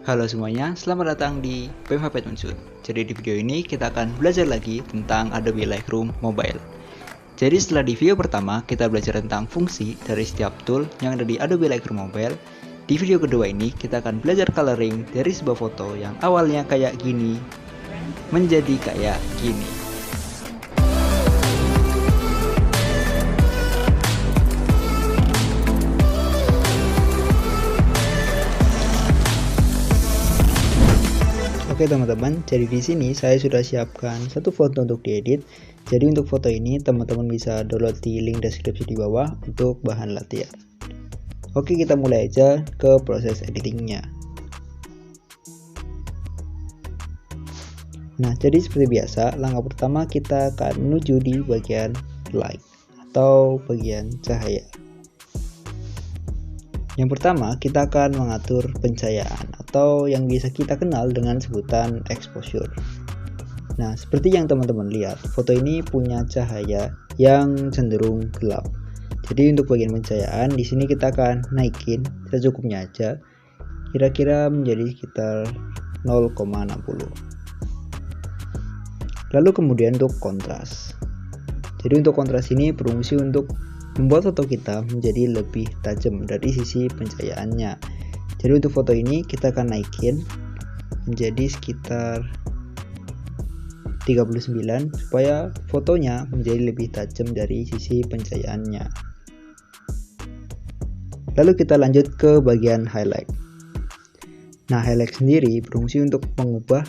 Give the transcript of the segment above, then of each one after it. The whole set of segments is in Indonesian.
Halo semuanya, selamat datang di PMH Petmunsun. Jadi di video ini kita akan belajar lagi tentang Adobe Lightroom Mobile. Jadi setelah di video pertama kita belajar tentang fungsi dari setiap tool yang ada di Adobe Lightroom Mobile, di video kedua ini kita akan belajar coloring dari sebuah foto yang awalnya kayak gini menjadi kayak gini. Oke teman-teman, jadi di sini saya sudah siapkan satu foto untuk diedit. Jadi untuk foto ini teman-teman bisa download di link deskripsi di bawah untuk bahan latihan. Oke, kita mulai aja ke proses editingnya. Nah, jadi seperti biasa, langkah pertama kita akan menuju di bagian light atau bagian cahaya. Yang pertama, kita akan mengatur pencahayaan atau yang bisa kita kenal dengan sebutan exposure. Nah, seperti yang teman-teman lihat, foto ini punya cahaya yang cenderung gelap. Jadi untuk bagian pencahayaan di sini kita akan naikin secukupnya aja, kira-kira menjadi sekitar 0,60. Lalu kemudian untuk kontras. Jadi untuk kontras ini berfungsi untuk membuat foto kita menjadi lebih tajam dari sisi pencahayaannya. Jadi untuk foto ini kita akan naikin menjadi sekitar 39 supaya fotonya menjadi lebih tajam dari sisi pencahayaannya. Lalu kita lanjut ke bagian highlight. Nah, highlight sendiri berfungsi untuk mengubah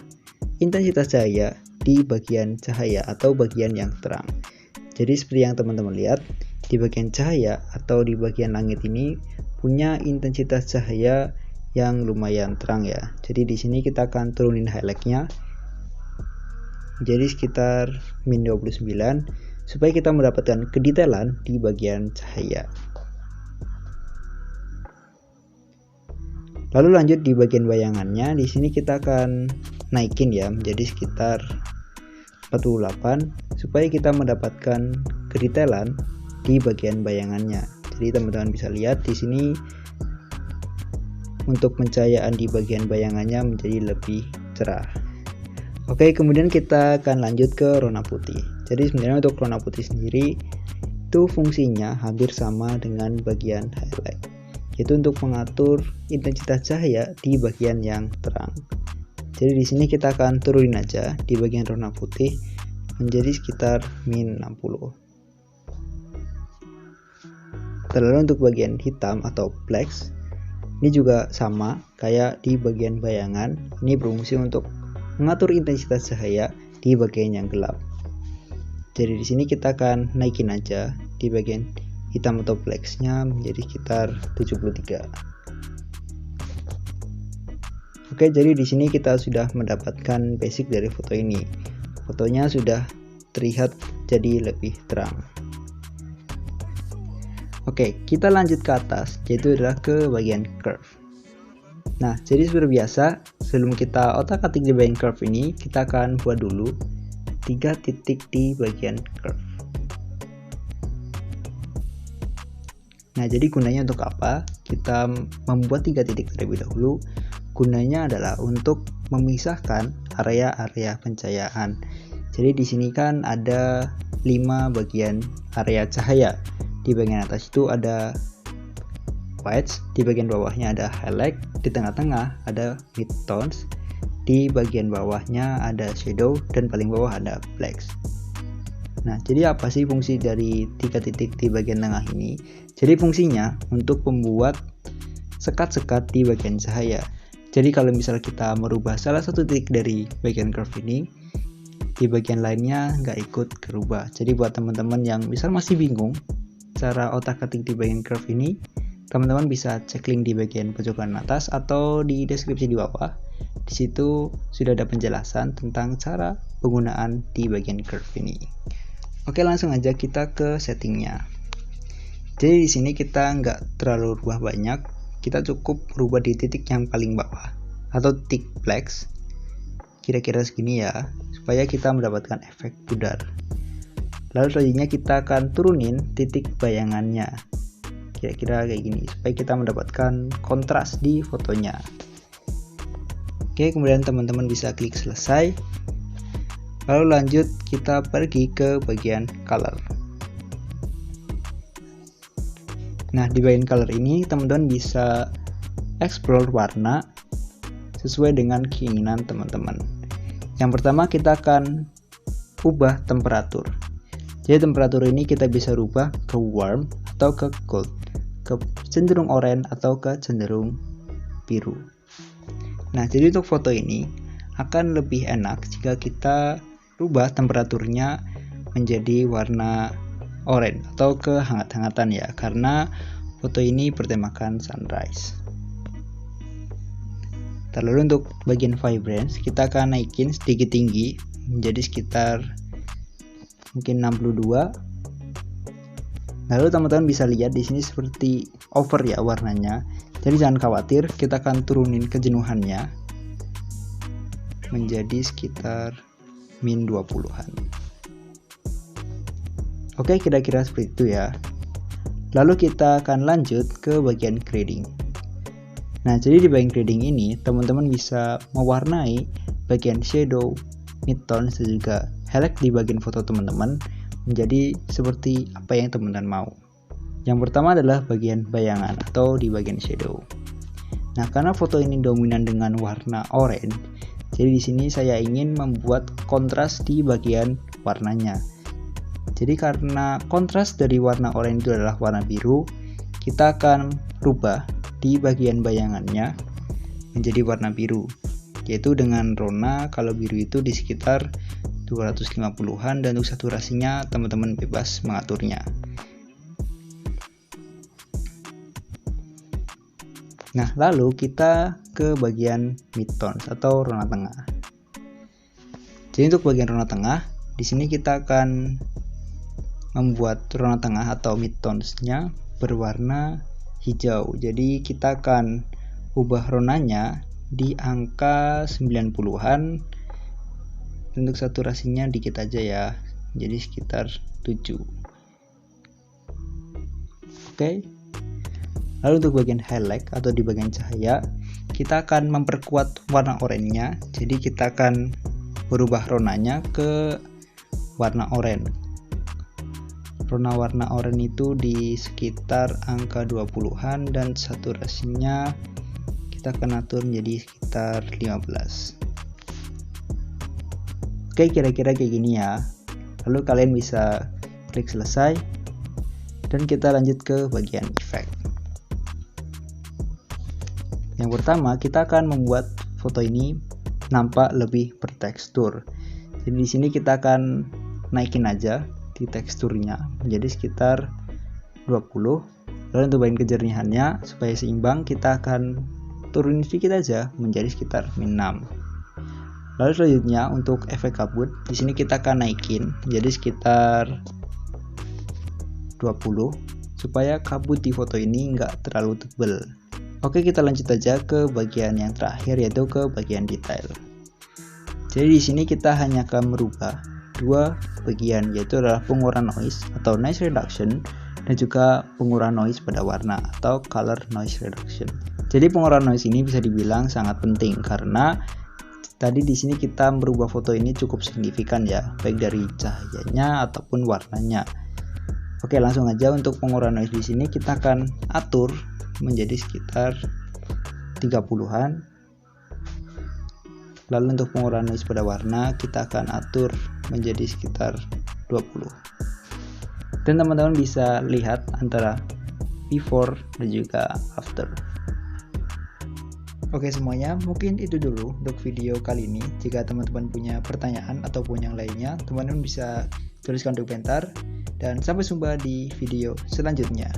intensitas cahaya di bagian cahaya atau bagian yang terang. Jadi seperti yang teman-teman lihat, di bagian cahaya atau di bagian langit ini punya intensitas cahaya yang lumayan terang ya. Jadi di sini kita akan turunin highlightnya jadi sekitar min 29 supaya kita mendapatkan kedetailan di bagian cahaya. Lalu lanjut di bagian bayangannya, di sini kita akan naikin ya menjadi sekitar 48 supaya kita mendapatkan kedetailan di bagian bayangannya. Jadi teman-teman bisa lihat di sini untuk pencahayaan di bagian bayangannya menjadi lebih cerah. Oke, kemudian kita akan lanjut ke warna putih. Jadi sebenarnya untuk warna putih sendiri itu fungsinya hampir sama dengan bagian highlight, yaitu untuk mengatur intensitas cahaya di bagian yang terang. Jadi di sini kita akan turunin aja di bagian warna putih menjadi sekitar min 60. Lalu untuk bagian hitam atau blacks ini juga sama kayak di bagian bayangan, ini berfungsi untuk mengatur intensitas cahaya di bagian yang gelap. Jadi di sini kita akan naikin aja di bagian hitam atau blacks-nya menjadi sekitar 73. Oke, jadi di sini kita sudah mendapatkan basic dari foto ini. Fotonya sudah terlihat jadi lebih terang. Oke, kita lanjut ke atas, yaitu adalah ke bagian curve. Nah, jadi seperti biasa, sebelum kita otak-atik di bagian curve ini, kita akan buat dulu 3 titik di bagian curve. Nah, jadi gunanya untuk apa? Kita membuat 3 titik terlebih dahulu. Gunanya adalah untuk memisahkan area-area pencahayaan. Jadi di sini kan ada 5 bagian area cahaya. Di bagian atas itu ada whites, di bagian bawahnya ada highlight, di tengah-tengah ada midtones, di bagian bawahnya ada shadow, dan paling bawah ada blacks. Nah, jadi apa sih fungsi dari 3 titik di bagian tengah ini? Jadi fungsinya untuk membuat sekat-sekat di bagian cahaya. Jadi kalau misalnya kita merubah salah satu titik dari bagian curve ini, di bagian lainnya nggak ikut berubah. Jadi buat teman-teman yang misal masih bingung cara otak-atik di bagian curve ini, teman-teman bisa cek link di bagian pojokan atas atau di deskripsi di bawah. Di situ sudah ada penjelasan tentang cara penggunaan di bagian curve ini. Oke, langsung aja kita ke settingnya. Jadi di sini kita nggak terlalu rubah banyak, kita cukup rubah di titik yang paling bawah atau titik blacks, kira-kira segini ya, supaya kita mendapatkan efek pudar. Lalu selanjutnya kita akan turunin titik bayangannya, kira-kira kayak gini, supaya kita mendapatkan kontras di fotonya. Oke, kemudian teman-teman bisa klik selesai. Lalu lanjut kita pergi ke bagian color. Nah, di bagian color ini teman-teman bisa explore warna sesuai dengan keinginan teman-teman. Yang pertama kita akan ubah temperatur. Jadi temperatur ini kita bisa rubah ke warm atau ke cold, ke cenderung oranye atau ke cenderung biru. Nah, jadi untuk foto ini akan lebih enak jika kita rubah temperaturnya menjadi warna oranye atau kehangat-hangatan ya, karena foto ini bertemakan sunrise. Lalu untuk bagian vibrance kita akan naikin sedikit tinggi menjadi sekitar mungkin 62. Lalu teman-teman bisa lihat di sini seperti over ya warnanya. Jadi jangan khawatir, kita akan turunin kejenuhannya menjadi sekitar min 20-an. Oke, kira-kira seperti itu ya. Lalu kita akan lanjut ke bagian grading. Nah, jadi di bagian grading ini teman-teman bisa mewarnai bagian shadow, midtones dan juga highlight di bagian foto teman-teman menjadi seperti apa yang teman-teman mau. Yang pertama adalah bagian bayangan atau di bagian shadow. Nah, karena foto ini dominan dengan warna oranye, jadi di sini saya ingin membuat kontras di bagian warnanya. Jadi karena kontras dari warna oranye itu adalah warna biru, kita akan rubah di bagian bayangannya menjadi warna biru, yaitu dengan rona kalau biru itu di sekitar 250-an dan untuk saturasinya teman-teman bebas mengaturnya. Nah, lalu kita ke bagian midtones atau rona tengah. Jadi untuk bagian rona tengah, di sini kita akan membuat rona tengah atau midtones-nya berwarna hijau. Jadi kita akan ubah ronanya di angka 90-an. Untuk saturasinya dikit aja ya, jadi sekitar 7. Oke. Lalu untuk bagian highlight atau di bagian cahaya, kita akan memperkuat warna oranye-nya. Jadi kita akan berubah ronanya ke warna oranye. Warna oranye itu di sekitar angka 20-an dan saturasinya kita akan atur menjadi sekitar 15. Oke, kira-kira kayak gini ya. Lalu kalian bisa klik selesai dan kita lanjut ke bagian efek. Yang pertama, kita akan membuat foto ini nampak lebih bertekstur. Jadi di sini kita akan naikin aja di teksturnya menjadi sekitar 20. Lalu untuk bagian kejernihannya supaya seimbang, kita akan turunin sedikit aja menjadi sekitar min 6. Lalu selanjutnya untuk efek kabut, di sini kita akan naikin menjadi sekitar 20 supaya kabut di foto ini nggak terlalu tebal. Oke, kita lanjut aja ke bagian yang terakhir, yaitu ke bagian detail. Jadi di sini kita hanya akan merubah dua bagian, yaitu adalah pengurangan noise atau noise reduction dan juga pengurangan noise pada warna atau color noise reduction. Jadi pengurangan noise ini bisa dibilang sangat penting karena tadi di sini kita merubah foto ini cukup signifikan ya, baik dari cahayanya ataupun warnanya. Oke, langsung aja untuk pengurangan noise di sini kita akan atur menjadi sekitar 30-an. Lalu untuk pengurangan noise pada warna kita akan atur menjadi sekitar 20. Dan teman-teman bisa lihat antara before dan juga after. Oke semuanya, mungkin itu dulu untuk video kali ini. Jika teman-teman punya pertanyaan ataupun yang lainnya, teman-teman bisa tuliskan di komentar. Dan sampai jumpa di video selanjutnya.